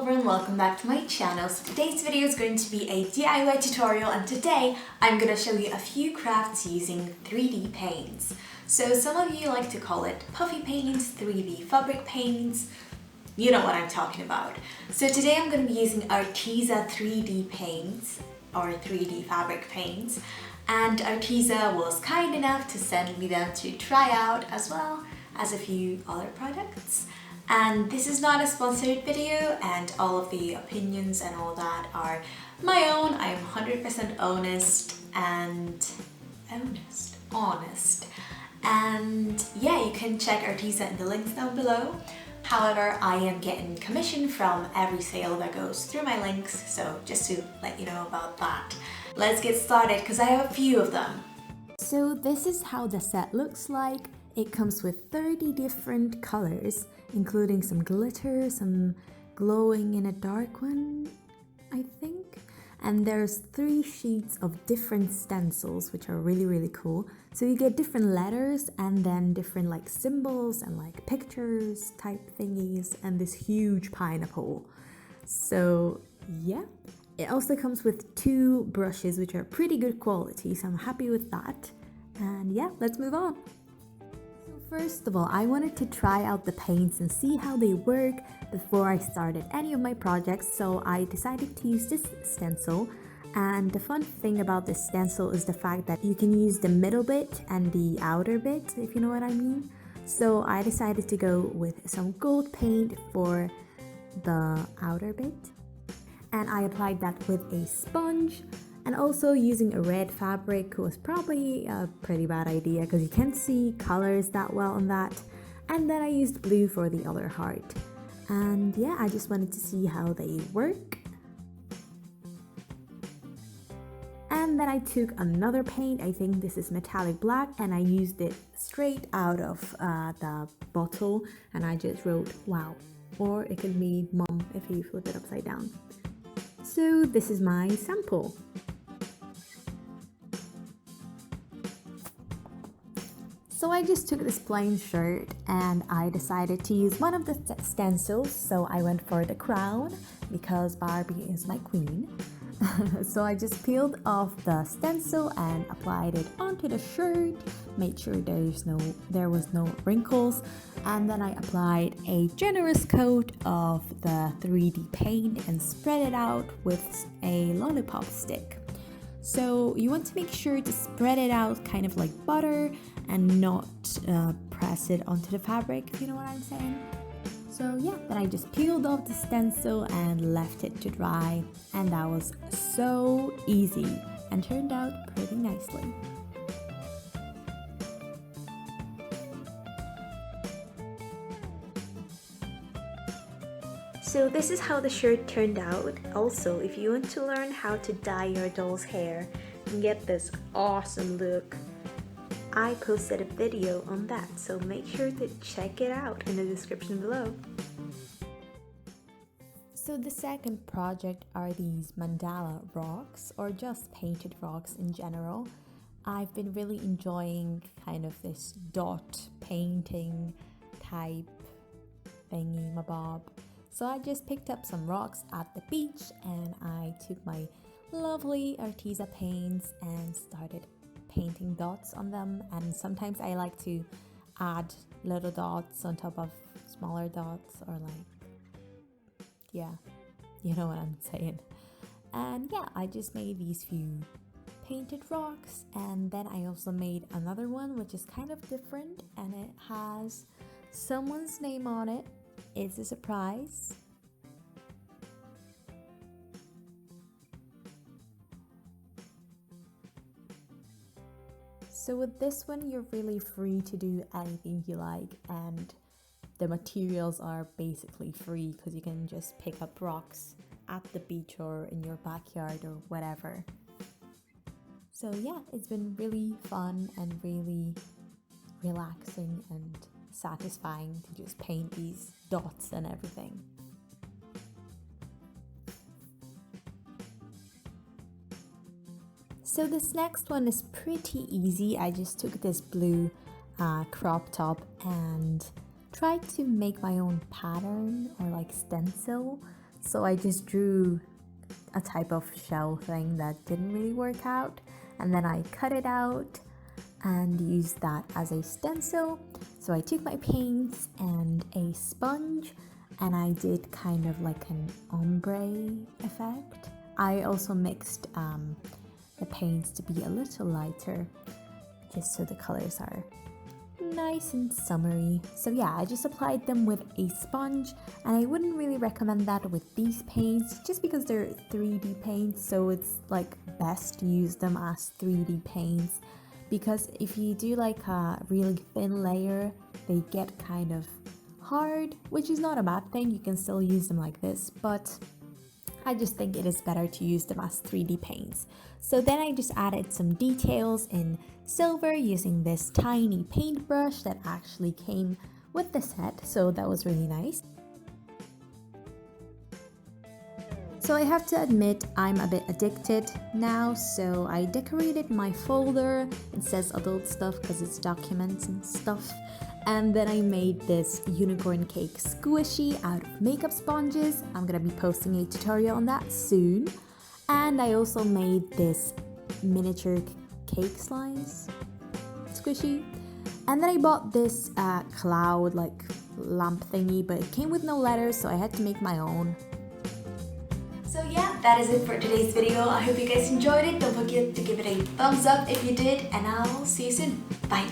everyone, welcome back to my channel. So today's video is going to be a DIY tutorial, and today I'm going to show you a few crafts using 3D paints. So some of you like to call it puffy paints, 3D fabric paints, you know what I'm talking about. So today I'm going to be using Arteza 3D paints or 3D fabric paints, and Arteza was kind enough to send me them to try out as well as a few other products. And this is not a sponsored video, and all of the opinions and all that are my own. I'm 100% honest. And yeah, you can check Arteza in the links down below. However, I am getting commission from every sale that goes through my links, so just to let you know about that. Let's get started because I have a few of them. So this is how the set looks like. It comes with 30 different colors, including some glitter, some glowing in a dark one, I think. And there's 3 sheets of different stencils, which are really cool. So you get different letters and then different like symbols and like pictures type thingies and this huge pineapple. So yeah, it also comes with 2 brushes, which are pretty good quality. So I'm happy with that. And yeah, let's move on. First of all, I wanted to try out the paints and see how they work before I started any of my projects, so I decided to use this stencil. And the fun thing about this stencil is the fact that you can use the middle bit and the outer bit, if you know what I mean. So I decided to go with some gold paint for the outer bit, and I applied that with a sponge. And also using a red fabric was probably a pretty bad idea because you can't see colors that well on that. And then I used blue for the other heart. And yeah, I just wanted to see how they work. And then I took another paint, I think this is metallic black, and I used it straight out of the bottle. And I just wrote wow, or it could be mom if you flip it upside down. So this is my sample. So I just took this plain shirt and I decided to use one of the stencils. So I went for the crown because Barbie is my queen. So I just peeled off the stencil and applied it onto the shirt, made sure there was no wrinkles, and then I applied a generous coat of the 3D paint and spread it out with a lollipop stick. So you want to make sure to spread it out kind of like butter and not press it onto the fabric, if you know what I'm saying. So yeah, then I just peeled off the stencil and left it to dry, and that was so easy and turned out pretty nicely. So this is how the shirt turned out. Also, if you want to learn how to dye your doll's hair and get this awesome look, I posted a video on that, so make sure to check it out in the description below. So the second project are these mandala rocks, or just painted rocks in general. I've been really enjoying kind of this dot painting type thingy mabob. So I just picked up some rocks at the beach and I took my lovely Arteza paints and started painting dots on them. And sometimes I like to add little dots on top of smaller dots, or like, yeah, you know what I'm saying. And yeah, I just made these few painted rocks, and then I also made another one which is kind of different and it has someone's name on it. It's a surprise. So with this one, you're really free to do anything you like, and the materials are basically free because you can just pick up rocks at the beach or in your backyard or whatever. So yeah, it's been really fun and really relaxing and satisfying to just paint these dots and everything. So this next one is pretty easy. I just took this blue crop top and tried to make my own pattern or like stencil. So I just drew a type of shell thing that didn't really work out, and then I cut it out and used that as a stencil. So I took my paints and a sponge and I did kind of like an ombre effect. I also mixed the paints to be a little lighter, just so the colors are nice and summery. So yeah, I just applied them with a sponge, and I wouldn't really recommend that with these paints just because they're 3D paints, so it's like best to use them as 3D paints, because if you do like a really thin layer, they get kind of hard, which is not a bad thing. You can still use them like this, but I just think it is better to use them as 3D paints. So then I just added some details in silver using this tiny paintbrush that actually came with the set, so that was really nice. So I have to admit I'm a bit addicted now, so I decorated my folder. It says adult stuff because it's documents and stuff. And then I made this unicorn cake squishy out of makeup sponges. I'm gonna be posting a tutorial on that soon. And I also made this miniature cake slice squishy. And then I bought this cloud like lamp thingy, but it came with no letters, so I had to make my own. So yeah, that is it for today's video. I hope you guys enjoyed it. Don't forget to give it a thumbs up if you did, and I'll see you soon. Bye.